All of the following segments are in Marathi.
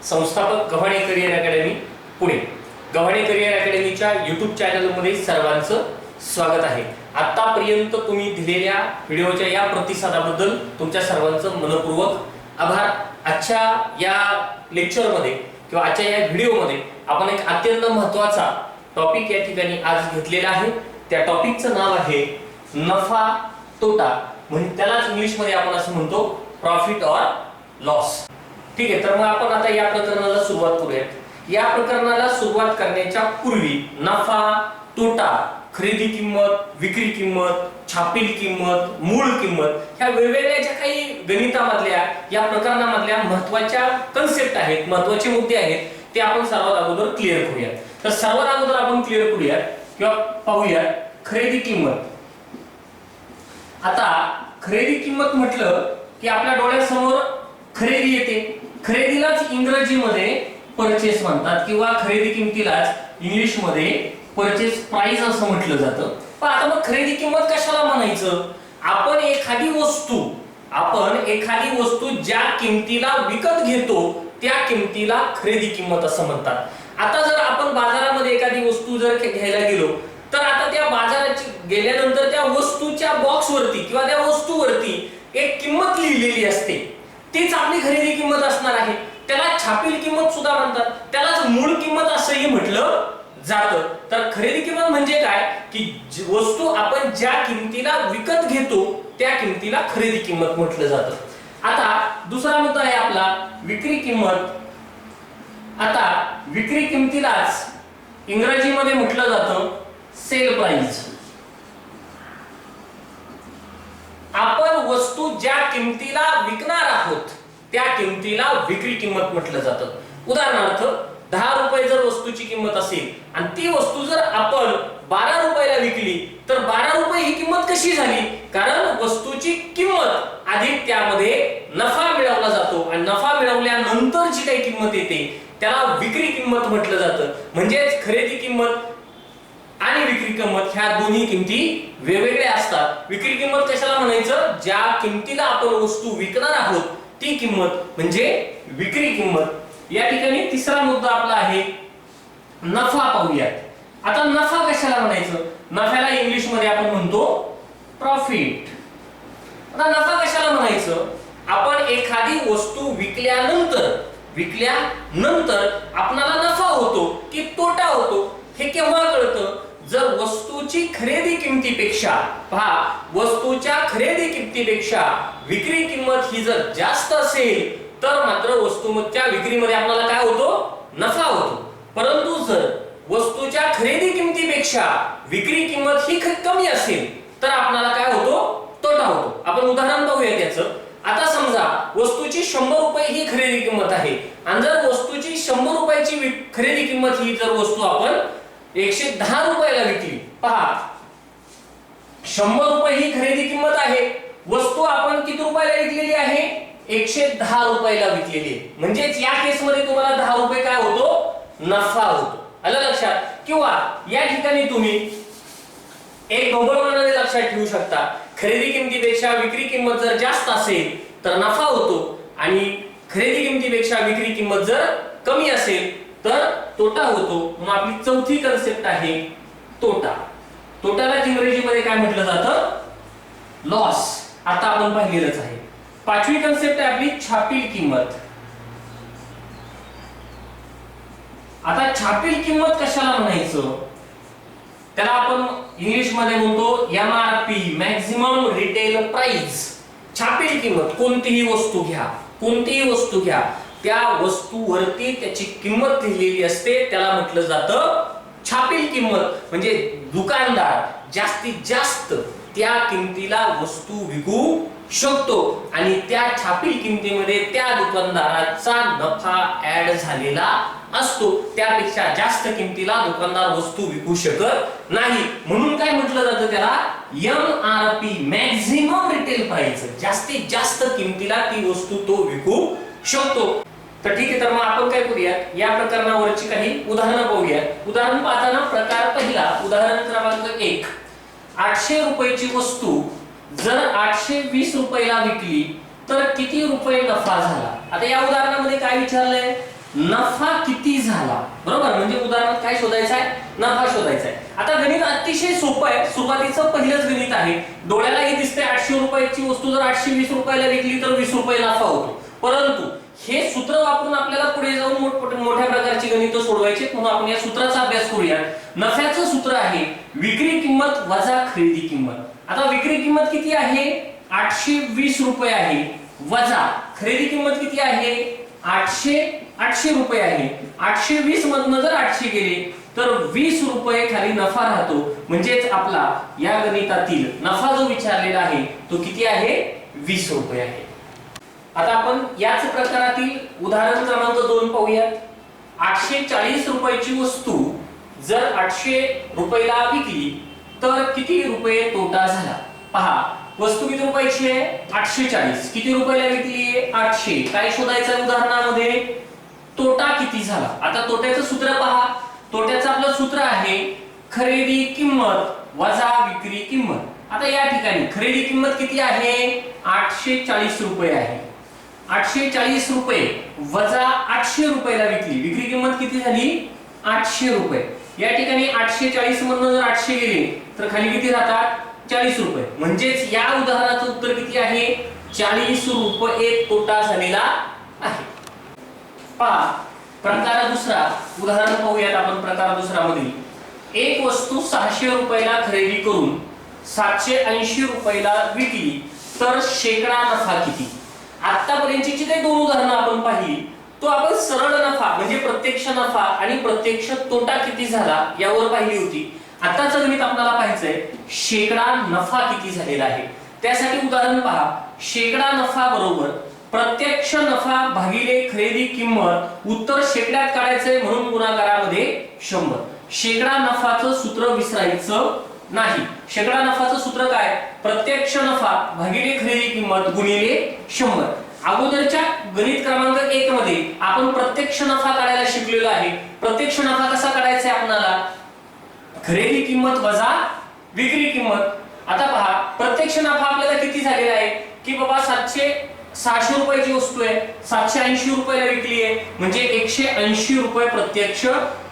संस्थापक Gavhane career academy Pune. Gavhane career अकॅडमीच्या YouTube चॅनलमध्ये सर्वांचं स्वागत आहे। आतापर्यंत तुम्ही दिलेल्या व्हिडिओच्या या प्रतिसादाबद्दल तुमच्या सर्वांचं मनपूर्वक आभार। आजच्या या लेक्चरमध्ये किंवा आजच्या या व्हिडिओमध्ये आपण एक अत्यंत महत्त्वाचा टॉपिक या ठिकाणी आज घेतलेला आहे। त्या टॉपिकचं नाव आहे नफा तोटा, म्हणजे त्यालाच इंग्लिश मध्ये आपण असं म्हणतो प्रॉफिट ऑर लॉस। ठीक आहे, तर मग आपण आता या प्रकरणाला सुरुवात करूयात। या प्रकरणाला सुरुवात करण्याच्या पूर्वी नफा तोटा, खरेदी किंमत, विक्री किंमत, छापील किंमत, मूळ किंमत ह्या वेगवेगळ्या ज्या काही गणितामधल्या या प्रकरणामधल्या महत्त्वाच्या कन्सेप्ट आहेत, महत्त्वाचे मुद्दे आहेत, ते आपण सर्वात अगोदर क्लिअर करूयात। तर सर्वात अगोदर आपण क्लिअर करूयात किंवा पाहूयात खरेदी किंमत। आता खरेदी किंमत म्हटलं की आपल्या डोळ्यासमोर खरेदी येते। खरेदीलाच इंग्रजीमध्ये परचेस म्हणतात किंवा खरेदी किमतीलाच इंग्लिश मध्ये परचेस प्राइस असं म्हटलं जातं। पण आता मग खरेदी किंमत कशाला म्हणायचं? आपण एखादी वस्तू ज्या किमतीला विकत घेतो त्या किमतीला खरेदी किंमत असं म्हणतात। आता जर आपण बाजारामध्ये एखादी वस्तू जर घ्यायला गेलो तर आता त्या बाजाराची गेल्यानंतर त्या वस्तूच्या बॉक्स वरती किंवा त्या वस्तूवरती एक किंमत लिहिलेली असते, तीच आपली खरेदी किंमत असणार आहे। त्याला छापील किंमत सुद्धा म्हणतात, त्यालाच मूळ किंमत असंही म्हटलं जातं। तर खरेदी किंमत म्हणजे काय की वस्तू आपण ज्या किमतीला विकत घेतो त्या किमतीला खरेदी किंमत म्हटलं जातं। आता दुसरा मुद्दा आहे आपला विक्री किंमत। आता विक्री किमतीलाच इंग्रजीमध्ये म्हटलं जातं सेल प्राइस। आपण वस्तू ज्या किमतीला विकणार आहोत त्या किमतीला विक्री किंमत म्हटलं जातं। उदाहरणार्थ 10 रुपये जर वस्तूची किंमत असेल आणि ती वस्तू जर आपण 12 रुपयाला विकली तर 12 रुपये ही किंमत कशी झाली? कारण वस्तूची किंमत अधिक त्यामध्ये नफा मिळवला जातो आणि नफा मिळवल्यानंतर जी काही किंमत येते त्याला विक्री किंमत म्हटलं जातं। म्हणजेच खरेदी किंमत आणि विक्री किंमत ह्या दोन्ही किमती वेगवेगळ्या असतात। विक्री किंमत कशाला म्हणायचं? ज्या किमतीला आपण वस्तू विकणार आहोत ती किंमत म्हणजे विक्री किंमत। या ठिकाणी तिसरा मुद्दा आपला आहे नफा। पाहूयात आता नफा कशाला म्हणायचं? नफ्याला इंग्लिश मध्ये आपण म्हणतो प्रॉफिट। आता नफा कशाला म्हणायचं? आपण एखादी वस्तू विकल्यानंतर आपल्याला नफा होतो की तोटा होतो हे केव्हा कळतं? जर वस्तूची खरेदी किमतीपेक्षा वस्तूच्या खरेदी किमतीपेक्षा विक्री किंमत ही जर जास्त असेल तर मात्र वस्तूच्या विक्रीमध्ये आपल्याला काय होतो? नफा होतो। परंतु जर वस्तूच्या खरेदी किमतीपेक्षा विक्री किंमत ही कमी असेल तर आपल्याला काय होतो? तोटा होतो। आपण उदाहरण पाहूया त्याचं। आता समजा वस्तूची 100 रुपये ही खरेदी किंमत आहे आणि जर वस्तूची 100 रुपयाची खरेदी किंमत ही जर वस्तू आपण 110 रुपयाला विकली, 100 रुपये ही खरेदी किंमत आहे, वस्तू आपण किती रुपयाला विकलेली आहे? 110 रुपयाला विकलेली आहे। म्हणजेच या केस मध्ये तुम्हाला 10 रुपये काय होतो? नफा होतो। आलं लक्षात? किंवा या ठिकाणी तुम्ही एक ढोबळमानाने लक्षात ठेवू शकता, खरेदी किमतीपेक्षा विक्री किंमत जर जास्त असेल तर नफा होतो आणि खरेदी किमतीपेक्षा विक्री किंमत जर कमी असेल तर तोटा होतो। मग आपली चौथी कन्सेप्ट आहे तोटा। तोट्याला इंग्रजीमध्ये काय म्हटलं जातं? लॉस। आता आपण पाहिलेलंच आहे। पाचवी कन्सेप्ट आहे आपली छापील किंमत। आता छापील किंमत कशाला म्हणायचं? त्याला आपण इंग्लिश मध्ये म्हणतो MRP, मॅक्झिमम रिटेल प्राइस। छापील किंमत कोणतीही वस्तू घ्या त्या वस्तूवरती त्याची किंमत लिहिलेली असते, त्याला म्हटलं जातं छापील किंमत। म्हणजे दुकानदार जास्तीत जास्त त्या किमतीला वस्तू विकू शकतो आणि त्या छापील किमतीमध्ये त्या दुकानदाराचा नफा ऍड झालेला असतो। त्यापेक्षा जास्त किमतीला दुकानदार वस्तू विकू शकत नाही, म्हणून काय म्हटलं जातं त्याला? MRP, maximum retail price. जास्तीत जास्त किमतीला ती वस्तू तो विकू शकतो। तर ठीक आहे, तर मग आपण काय करूयात या प्रकरणावरची काही उदाहरणं पाहूयात। उदाहरण पाहताना प्रकार पहिला, उदाहरण क्रमांक 1, 800 रुपयाची वस्तू जर 820 रुपयाला विकली तर किती रुपये नफा झाला? आता या उदाहरणामध्ये काय विचारलंय नफा किती झाला, बरोबर. म्हणजे उदाहरणात काय शोधायचं आहे, नफा शोधायचा आहे. आता गणित अतिशय सोपं आहे. सुरुवातीचं पहिलंच गणित आहे. डोळ्यालाही दिसते 800 रुपयाची वस्तू जर 820 रुपयाला विकली तर 20 रुपये नफा होतो. परंतु हे सूत्र वापरून आपल्याला पुढे जाऊन मोठ्या प्रकारची गणितं सोडवायची, म्हणून आपण या सूत्राचा अभ्यास करूया. नफ्याचं सूत्र आहे विक्री किंमत वजा खरेदी किंमत. आता विक्री किंमत किती आहे, 820 रुपये आहे, वजा खरेदी किंमत किती आहे, 800 रुपये आहे. 820 मधनं जर 800 गेले तर 20 रुपये खाली नफा राहतो. म्हणजेच आपला या गणितातील नफा जो विचारलेला आहे तो किती आहे, 20 रुपये आहे. आता आपण याच प्रकारातील उदाहरण क्रमांक 2 पाहूया. 840 रुपयाची वस्तू जर 800 रुपयाला विकली तर किती रुपये तोटा झाला. पहा, वस्तू किती रुपयाची आहे, 840. किती रुपयाला विकली आहे, 800. काय शोधायचं उदाहरणामध्ये, तोटा किती झाला. आता तोट्याचं सूत्र पहा. तोट्याचं आपलं सूत्र आहे खरेदी किंमत वजा विक्री किंमत. आता या ठिकाणी खरेदी किंमत किती आहे, 840 रुपये आहे. 840 रुपये वजा 800 रुपयाला विकली, विक्री किंमत किती झाली, 800 रुपये. या ठिकाणी 840 मधून जर 800 गेले तर खाली किती राहतात, 40 रुपये. म्हणजेच या उदाहरणाचं उत्तर किती आहे, 40 रुपये तोटा झालेला आहे. पहा प्रकार दुसरा, उदाहरण पाहूयात आपण. प्रकार दुसरा मधील एक वस्तू 600 रुपयाला खरेदी करून 780 रुपयाला विकली तर शेकडा नफा किती. आतापर्यंतची जी काही दोन उदाहरणं आपण पाहिली तो आपण सरळ नफा म्हणजे प्रत्यक्ष नफा आणि प्रत्यक्ष तोटा किती झाला यावर पाहिली होती. आताचं गणित आपल्याला पाहायचंय शेकडा नफा किती झालेला आहे. त्यासाठी उदाहरण पहा. शेकडा नफा बरोबर प्रत्यक्ष नफा भागिले खरेदी किंमत. उत्तर शेकड्यात काढायचंय म्हणून गुणाकारामध्ये 100. शेकडा नफाचं सूत्र विसरायचं नाही. शेकडा नफाचं सूत्र काय, प्रत्यक्ष नफा भागिले खरेदी किंमत गुणिले 100. अगोदरच्या गणित क्रमांक 1 मध्ये आपण प्रत्यक्ष नफा काढायला शिकलेलो आहे. प्रत्यक्ष नफा कसा काढायचा आहे आपल्याला, खरेदी किंमत वजा विक्री किंमत. आता पहा प्रत्यक्ष नफा आपल्याला किती झालेला आहे की बाबा 600 रुपयाची वस्तू आहे, 780 रुपयाला विकली आहे, म्हणजे 180 रुपये प्रत्यक्ष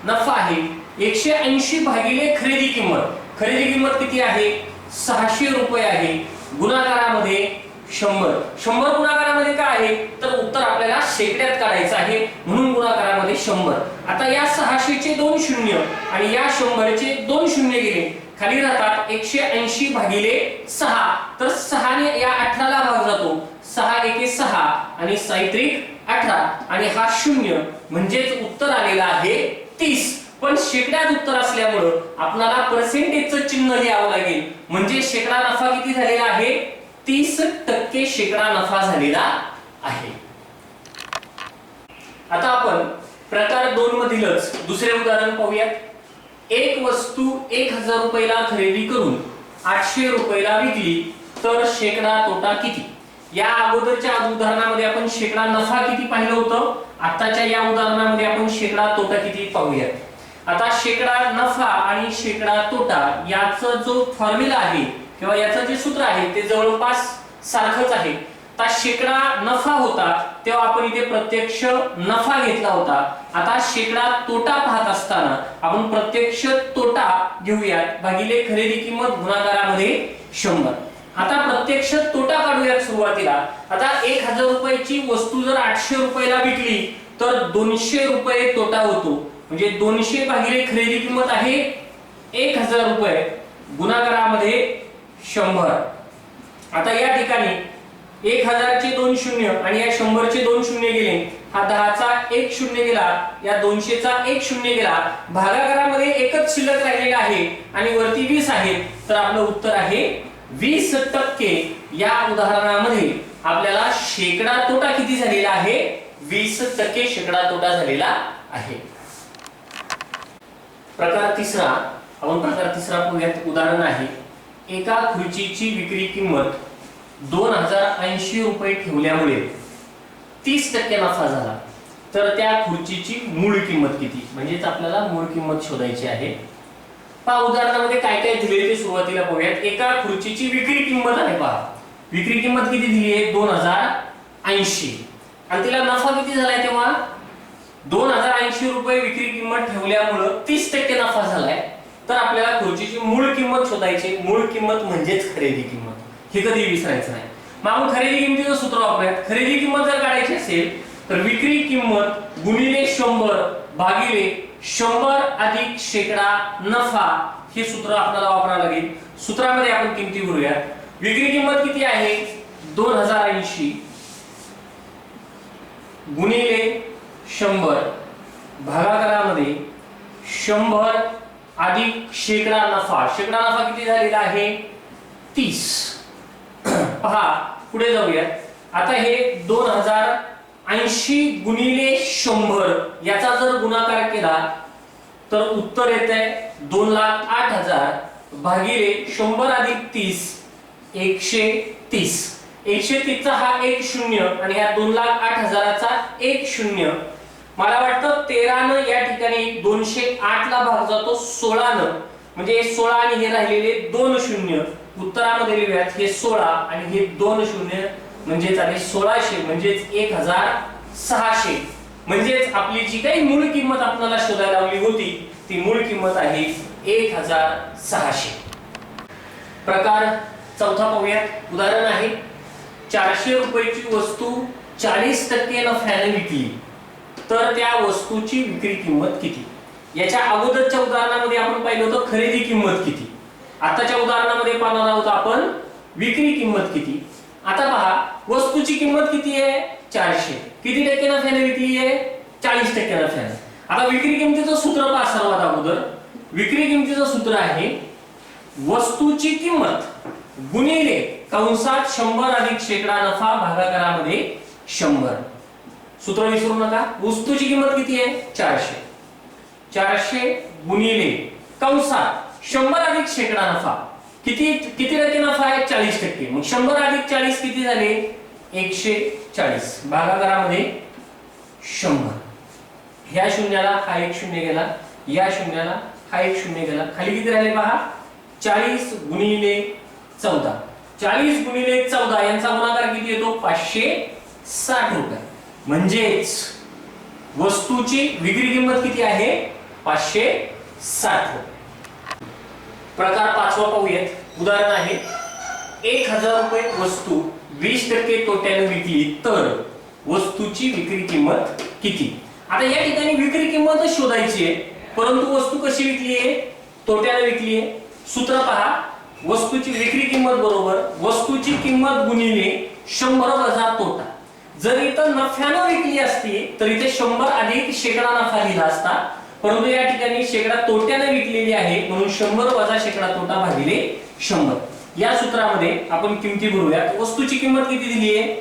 नफा आहे. 180 भागिले खरेदी किंमत. खरेदी किंमत किती आहे, 600 रुपये आहे, गुणाकारामध्ये 100. 100 गुणाकारामध्ये काय आहे तर उत्तर आपल्याला शेकड्यात काढायचं आहे म्हणून गुणाकारामध्ये 100. आता या 600 चे 2 शून्य आणि या 100 चे 2 शून्य गेले, खाली राहतात 180 भागिले 6. तर 6 ने या 18 ला भाग जातो. 6 एके 6 आणि 6 त्रिक 18 आणि हा 0 म्हणजेच उत्तर आलेला आहे 30. पण शेकड्यात उत्तर असल्यामुळे आपल्याला पर्सेंटेजचं चिन्ह लिहावं लागेल. म्हणजे शेकडा नफा किती झालेला आहे, 30% शेकडा नफा झालेला आहे. आता आपण प्रकार 2 मधीलच दुसरे उदाहरण पाहूया. एक वस्तू 1000 रुपयाला खरेदी करून 800 रुपयाला विकली तर शेकडा तोटा किती. या अगोदरच्या उदाहरणामध्ये आपण शेकडा नफा किती पाहिलं होतं. आताच्या या उदाहरणामध्ये आपण शेकडा तोटा किती पाहूया. आता शेकडा नफा आणि शेकडा तोटा याचा जो फॉर्म्युला आहे किंवा याचं जे सूत्र आहे ते जवळपास सारखंच आहे. आता शेकडा नफा होता तेव्हा आपण इथे प्रत्यक्ष नफा घेतला होता. आता शेकडा तोटा पाहत असताना आपण प्रत्यक्ष तोटा घेऊयात भागिले खरेदी किंमत गुणाकारामध्ये 100. आता प्रत्यक्ष तोटा काढूयात सुरुवातीला. आता 1000 रुपयाची वस्तू जर 800 रुपयाला विकली तर 200 रुपये तोटा होतो. म्हणजे 200 भागिले खरेदी किंमत आहे 1000 रुपये गुणाकारामध्ये 100. आता या ठिकाणी 1000 चे 2 शून्य आणि या 100 चे 2 शून्य गेले. हा 10 चा 1 शून्य गेला, या 200 चा 1 शून्य गेला. भागाकारामध्ये एकच शिल्लक राहिलेला आहे आणि वरती 20 आहे. तर आपलं उत्तर आहे 20%. या उदाहरणामध्ये आपल्याला शेकडा तोटा किती झालेला आहे, 20% शेकडा तोटा झालेला आहे. प्रकार तिसरा, आपण प्रकार तिसरा पाहूयात. उदाहरण आहे एका खुर्चीची विक्री किंमत 2080 रुपये ठेवल्यामुळे 30% नफा झाला तर त्या खुर्चीची मूळ किंमत किती. म्हणजेच आपल्याला मूळ किंमत शोधायची आहे. पहा उदाहरणामध्ये काय काय दिले ते सुरुवातीला पाहूयात. एका खुर्चीची विक्री किंमत आहे. पहा विक्री किंमत किती दिली आहे, 2080 आणि तिला नफा किती झालाय तेव्हा 2080 रुपये विक्री किंमत ठेवल्यामुळे 30% नफा झालाय, तर आपल्याला खुर्चीची मूळ किंमत शोधायची. मूळ किंमत म्हणजेच खरेदी किंमत, हे कधी विसरायचं नाही. मग आपण खरेदी किंमतीचं सूत्र वापरूयात. खरेदी किंमत जर काढायची असेल तर विक्री किंमत गुणिले 100 भागिले 100 अधिक शेकडा नफा, हे सूत्र आपल्याला वापरावं लागेल. सूत्रामध्ये आपण किमती भरूया. विक्री किंमत किती आहे? 2080 गुणिले 100 भागाकारामध्ये 100 अधिक शेकडा नफा. शेकडा नफा किती झालेला आहे? 30. पहा पुढे जाऊया. आता हे 2080 गुणिले 100 याचा जर गुणाकार केला तर उत्तर येते 2,08,000 भागिले 100 अधिक 30 130. 130 चा हा 1 0 आणि ह्या 2,08,000 चा 1 0. मला वाटतं 13 न या ठिकाणी 208 ला भाग जातो 16 न, म्हणजे 16 आणि हे राहिलेले 2 0 उत्तरामध्ये लिहूयात. हे 16 आणि हे 2 0 म्हणजे झाले 1600, म्हणजेच 1,600. म्हणजेच आपली जी काही मूळ किंमत आपल्याला शोधायला लावली होती ती मूळ किंमत आहे 1,600. प्रकार चौथा पाहूयात. उदाहरण आहे 400 रुपयाची वस्तू 40% नफ्याने विकली तर त्या वस्तूची विक्री किंमत किती? याच्या अगोदरच्या उदाहरणामध्ये आपण पाहिलं होतं खरेदी किंमत किती. आताच्या उदाहरणामध्ये पाहणार आहोत आपण विक्री किंमत किती. आता पहा वस्तूची किंमत किती आहे? 400. किती टक्के नफ्याने विकली आहे? 40% नफ्याने. आता विक्री किंमतीचं सूत्र पहा सर्वात अगोदर. विक्री किंमतीचं सूत्र आहे वस्तूची किंमत गुणिले कंसात 100 अधिक शेकडा नफा भागाकारामध्ये 100. सूत्र विसरू नका. वस्तूची किंमत किती आहे? 400. 400 गुणिले कंसात 100 अधिक शेकडा नफा. किती टक्के नफा आहे? 40%. मग 100 अधिक 40 किती झाले? 140 भागाकारामध्ये 100. ह्या शून्याला हा 1 शून्य गेला, या शून्याला हा 1 शून्य गेला. खाली किती राहिले पहा? 40 गुणिले 14. 40 गुणिले 14 यांचा गुणाकार किती येतो? 560 रुपये. म्हणजेच वस्तूची विक्री किंमत किती आहे? 560 रुपये. प्रकार पाचवा पाहूयात. उदाहरण आहे 1,000 रुपये वस्तू 20% तोट्याने विकली तर वस्तूची विक्री किंमत किती? आता या ठिकाणी विक्री किंमत शोधायची आहे, परंतु वस्तू कशी विकली आहे? तोट्याने विकली आहे. सूत्र पहा. वस्तूची विक्री किंमत बरोबर वस्तूची किंमत गुणिले 100 वजा तोटा. जर इथं नफ्यानं विकली असती तर इथे 100 अधिक शेकडा नफा लिहिला असता, परंतु या ठिकाणी शेकडा तोट्याने विकलेली आहे म्हणून 100 वजा शेकडा तोटा भागिले 100. या सूत्रामध्ये आपण किमती भरूयात. वस्तूची किंमत किती दिली आहे?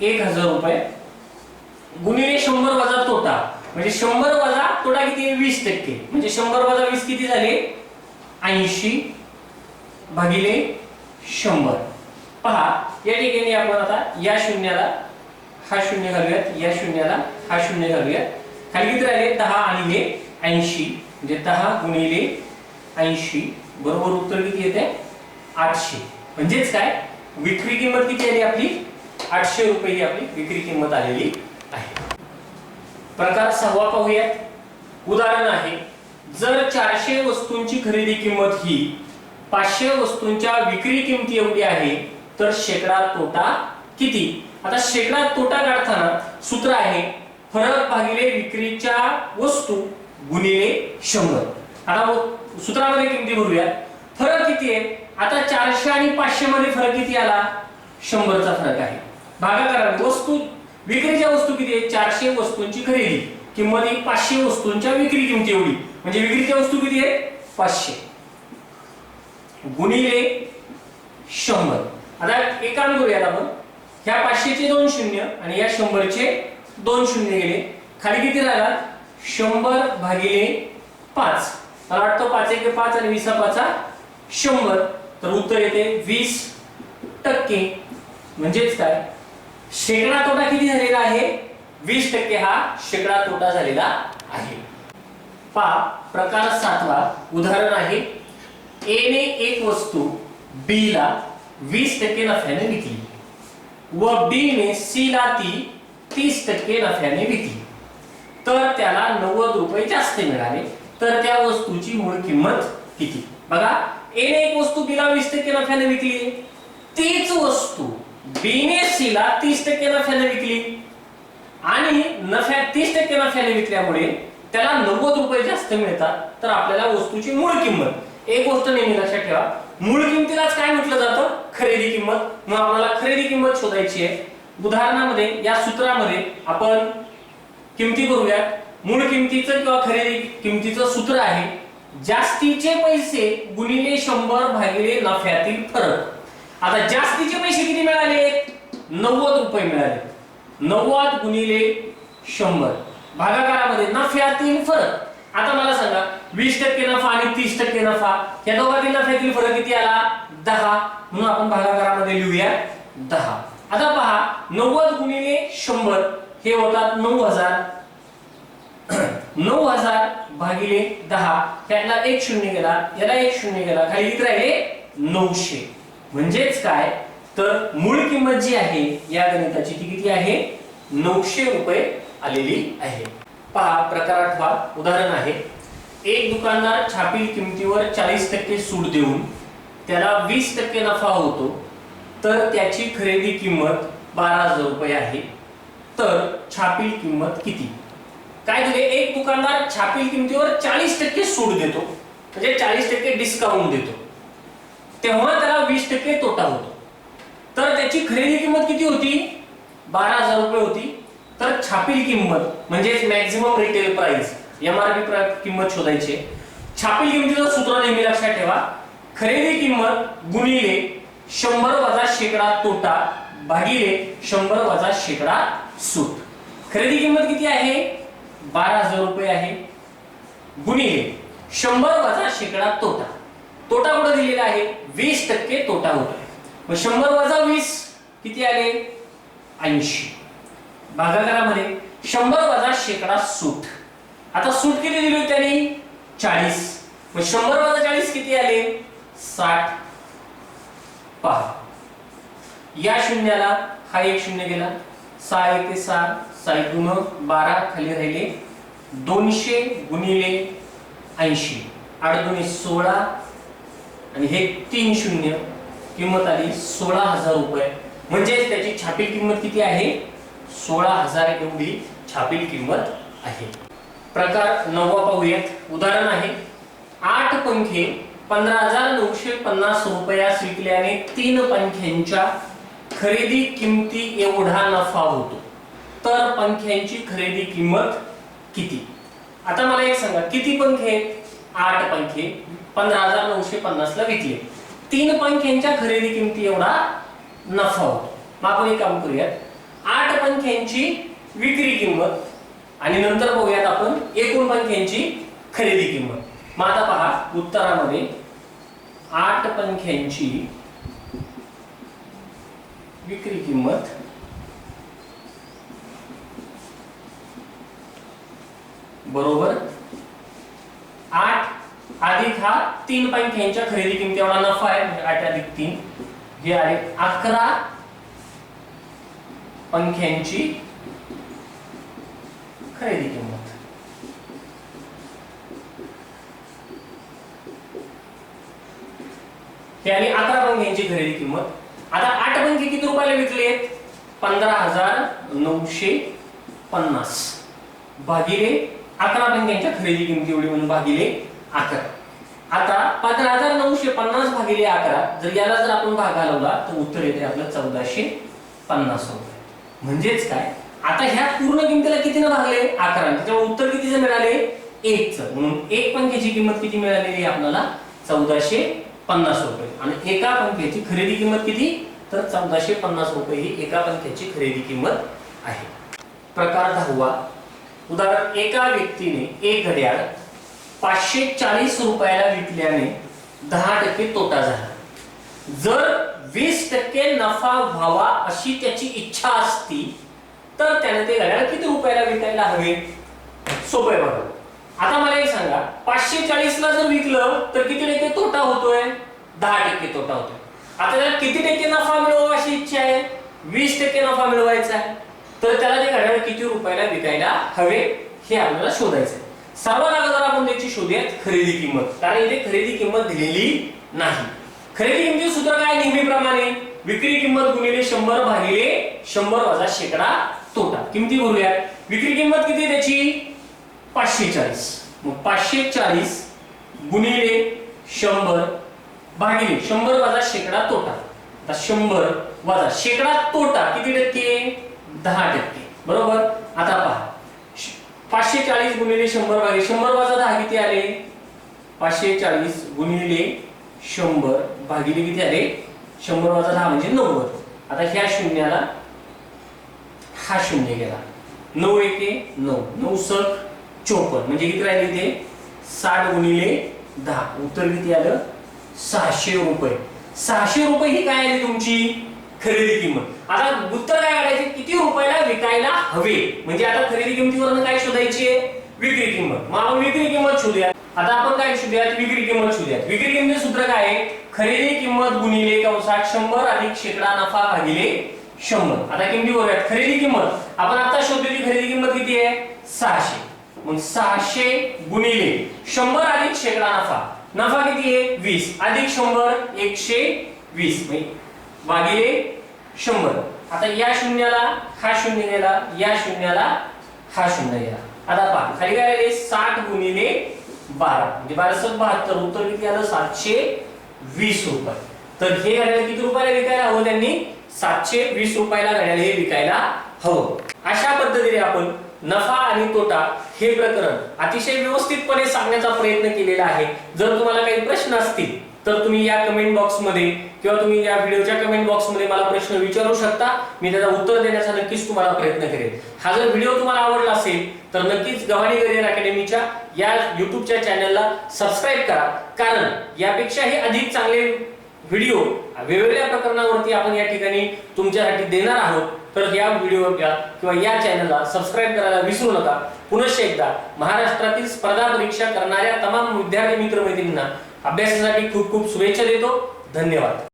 1,000 रुपये गुणिले 100 वजा तोटा, म्हणजे 100 वजा तोटा किती आहे? 20%. म्हणजे 100 वजा 20 किती झाले? 80 भागिले 100. पहा या ठिकाणी आपण आता या शून्याला हा शून्य घालूयात, या शून्याला हा शून्य घालूयात. खाली किती राहिले? 10 आणि हे 80, म्हणजे 10 गुणिले 80 बरोबर उत्तर किती येते? 800. म्हणजेच काय? विक्री किंमत किती आली आपली? 800 रुपये ही आपली विक्री किंमत आलेली आहे. प्रकार सहावा पाहूयात. उदाहरण आहे जर 400 वस्तूंची खरेदी किंमत ही 500 वस्तूंच्या विक्री किमती एवढी आहे तर शेकडा तोटा किती? आता शेकडा तोटा काढताना सूत्र आहे फरक भागिले विक्रीच्या वस्तू गुणिले 100. आता सूत्रामध्ये किमती भरूया. फरक किती आहे? आता 400 आणि 500 मध्ये फरक किती आला? 100 चा फरक आहे. भागाकारामध्ये वस्तू विक्रीच्या वस्तू किती आहे? 400 वस्तूंची खरेदी किंमत ही 500 वस्तूंच्या विक्री किमती एवढी, म्हणजे विक्रीच्या वस्तू किती आहे? 500 गुणिले 100. आता एक काम करूया आपण. ह्या 500 चे 2 शून्य आणि या 100 चे 2 शून्य गेले. खाली किती राहिला? 100 भागिले 5. मला वाटतं 5 1 5 आणि 20 5 100. तर उत्तर येते 20%. म्हणजेच काय? शेकडा तोटा किती झालेला आहे? 20% हा शेकडा तोटा झालेला आहे. पहा प्रकार सातवा. उदाहरण आहे ए ने एक वस्तू बी ला 20% नफ्याने विकली व बी ने सी ला ती 30% नफ्याने विकली. तर त्याला 90 रुपये जास्त मिळाले, तर त्या वस्तूची मूळ किंमत किती? बघा, ए ने एक वस्तू बीला 20% नफ्याने विकली, तीच वस्तू बी ने सी ला 30% नफ्याने विकली आणि नफ्यात 30% नफ्याने विकल्यामुळे त्याला 90 रुपये जास्त मिळतात, तर आपल्याला वस्तूची मूळ किंमत, एक गोष्ट नेहमी लक्षात ठेवा, मूळ किंमतीलाच काय म्हटलं जातं? खरेदी किंमत. मग आपल्याला खरेदी किंमत शोधायची आहे. उदाहरणामध्ये या सूत्रामध्ये आपण किमती करूया. मूळ किमतीचं किंवा खरेदी किमतीचं सूत्र आहे जास्तीचे पैसे गुणिले 100 भागिले नफ्यातील फरक. आता जास्तीचे पैसे किती मिळाले? 90 रुपये मिळाले. 90 गुणिले 100 भागाकारामध्ये नफ्यातील फरक. आता मला सांगा 20% नफा आणि 30% नफा या दोघांतील नफ्यातील फरक किती आला? 10. म्हणून आपण भागाकारामध्ये लिहूया 10. आता पहा 90 गुणिले 100 हे होतात 9000. 9000 भागिले 10, याला एक शून्य गेला, याला एक शून्य गेला, खाली किती राहिले? 900. म्हणजेच काय, तर मूळ किंमत जी आहे या गणिताची ती किती आहे? 900 रुपये आलेली आहे. पहा प्रकार 8. उदाहरण आहे, एक दुकानदार छापील किमतीवर 40% सूट देऊन त्याला 20% नफा होतो, तर त्याची खरेदी किंमत 12000 रुपये आहे, तर छापील किंमत किती? काय दिले? एक दुकानदार छापील किमतीवर 40% सूट देतो, म्हणजे 40% डिस्काउंट देतो, तेव्हा त्याला 20% तोटा होतो, तर त्याची खरेदी किंमत किती होती? 12000 रुपये होती. तर छापील किंमत म्हणजे मॅक्झिमम रिटेल प्राइस, एमआरपी किंमत शोधायची. छापील किमतीचं सूत्र नेहमी लक्षात ठेवा, खरेदी किंमत गुणिले 100 वजा शेकडा तोटा भागिले 100 वजा शेकडा सूट. खरेदी किंमत किती आहे? 12000 रुपये आहे, गुणिले 100 वजा शेकडा तोटा. तोटा कुठे दिलेला आहे? 20% तोटा होतो. मग 100 वजा 20 किती आले? 80. भागाकारामध्ये 100 वजा शेकडा सूट. आता सूट किती दिली होती त्यांनी? 40. मग 100 वजा 40 किती आले? 60. पहा या शून्याला हा एक शून्य गेला, 6 1 6, 6 2 12, खाली राहिले 200 गुणिले 80, 8 2 16 आणि हे 3 शून्य, किंमत आली 16000 रुपये. म्हणजे त्याची छापील किंमत किती आहे? 16000 एवढी छापील किंमत आहे. प्रकार 9 पाहूयात. उदाहरण आहे, 8 पंखे 15950 रुपयास विकल्याने 3 पंख्यांच्या खरेदी किमती एवढा नफा होतो, तर पंख्यांची खरेदी किंमत किती? आता मला एक सांगा, किती पंखे? 8 पंखे 15950 ला विकले, 3 पंख्यांच्या खरेदी किमती एवढा नफा होतो. मग आपण एक काम करूयात, 8 पंख्यांची विक्री किंमत आणि नंतर बघूयात आपण एकूण पंख्यांची खरेदी किंमत. मग आता पहा उत्तरामध्ये 8 पंख्यांची विक्री किंमत बरोबर 8 अधिक हा 3 पंख्यांच्या खरेदी किमती एवढा नफा आहे, 8 अधिक 3 हे आहे 11 पंख्यांची खरेदी किंमत. हे आली 11 पंख्यांची खरेदी किंमत. आता 8 पंखे किती रुपयाला विकले? 15950 भागिले 11 पंख्यांच्या खरेदी किमती एवढी म्हणून भागिले 11. आता 15950 भागिले 11 जर याला जर आपण भाग घालवला तर उत्तर येते आपलं 1450 रुपये. म्हणजेच काय, आता ह्या पूर्ण किमतीला कितीने भागले? 11. त्याच्यामुळे उत्तर कितीचे मिळाले? 1 चं. म्हणून एक पंख्याची किंमत किती मिळालेली आहे आपल्याला? 1450 रुपये. आणि एका पंख्याची खरेदी किंमत किती? तर 1450 रुपये ही एका पंख्याची खरेदी किंमत आहे. प्रकार 10. उदाहरण, एका व्यक्तीने एक घड्याळ 540 रुपयाला विकल्याने 10% तोटा झाला. जर 20% नफा व्हावा अशी त्याची इच्छा असती तर त्याने ते घड्याळ किती रुपयाला विकायला हवे? सोपं आहे बघा. आता मला एक सांगा, 540 ला जर विकलं तर किती टक्के तोटा होतोय? 10% तोटा होतोय. आता त्याला किती टक्के नफा मिळवावा अशी इच्छा आहे? 20% नफा मिळवायचा आहे, तर त्याला ते घड्याळ किती रुपयाला विकायला हवे हे आपल्याला शोधायचं आहे. सर्वात अगोदर आपण त्याची शोधूया खरेदी किंमत, कारण इथे खरेदी किंमत दिलेली नाही. खरेदी किंमतीचे सूत्र काय? नेहमीप्रमाणे विक्री किंमत गुणिले 100 भागिले 100 वजा शेकडा तोटा. किमती बोलूया. विक्री किंमत किती त्याची? 540. मग 540 गुणिले 100 भागिले 100 वजा शेकडा तोटा. आता 100 वजा शेकडा तोटा किती टक्के? 10%. बरोबर. आता पहा 540 गुणिले 100 भागिले 100 वजा 10 किती आले? 540 गुणिले 100 भागिले किती आले? 100 वजा 10 म्हणजे 90. आता ह्या शून्याला हा शून्य गेला. 9 एके 9, 9 सक 54 म्हणजे किती राहिले इथे? 60 गुणिले 10. उत्तर किती आलं? 600 रुपये. 600 रुपये ही काय आली तुमची खरेदी किंमत. आता उत्तर काय काढायचे? किती रुपयाला विकायला हवे. म्हणजे आता खरेदी किंमतीवरून काय शोधायची आहे? विक्री किंमत. मग आपण विक्री किंमत शोधूया. आता आपण काय शोधूयात? विक्री किंमत शोधूयात. विक्री किंमतीचे सूत्र काय आहे? खरेदी किंमत गुणिले कंसात 100 अधिक शेकडा नफा भागिले 100. आता किंमती बघूयात. खरेदी किंमत आपण आता शोधलेली खरेदी किंमत किती आहे? 600. मग 600 गुणिले 100 अधिक शेकडा नफा. नफा किती आहे? 20 अधिक 100 120 भागिले 100. आता या शून्याला हा शून्य गेला, या शून्याला हा शून्य गेला. आता पहा खाली काय आले? 60 गुणिले 12 म्हणजे 1272. उत्तर किती आलं? 720 रुपये. तर हे घड्याळ किती रुपयाला विकायला हवं? त्यांनी 720 रुपयाला घड्याळ हे विकायला हवं. अशा पद्धतीने आपण नफा आणि तोटा हे प्रकरण अतिशय व्यवस्थितपणे सांगण्याचा प्रयत्न केलेला आहे. जर तुम्हाला काही प्रश्न असतील तर तुम्ही या कमेंट बॉक्स मध्ये किंवा तुम्ही या व्हिडिओच्या कमेंट बॉक्स मध्ये मला प्रश्न विचारू शकता. मी त्याचा उत्तर देण्याचा नक्कीच तुम्हाला प्रयत्न करेन. हा जर व्हिडिओ तुम्हाला आवडला असेल तर नक्कीच गव्हाणे करिअर अकॅडमीच्या या युट्यूबच्या चॅनलला सबस्क्राईब करा, कारण यापेक्षाही अधिक चांगले व्हिडिओ वेगवेगळ्या प्रकरणावरती आपण या ठिकाणी तुमच्यासाठी देणार आहोत. तर या व्हिडिओला किंवा या चॅनलला सबस्क्राईब करायला विसरू नका. पुनश्च एकदा महाराष्ट्रातील स्पर्धा परीक्षा करणाऱ्या तमाम विद्यार्थी मित्र मैत्रिणींना अभ्यासासाठी खूप खूप शुभेच्छा देतो. धन्यवाद.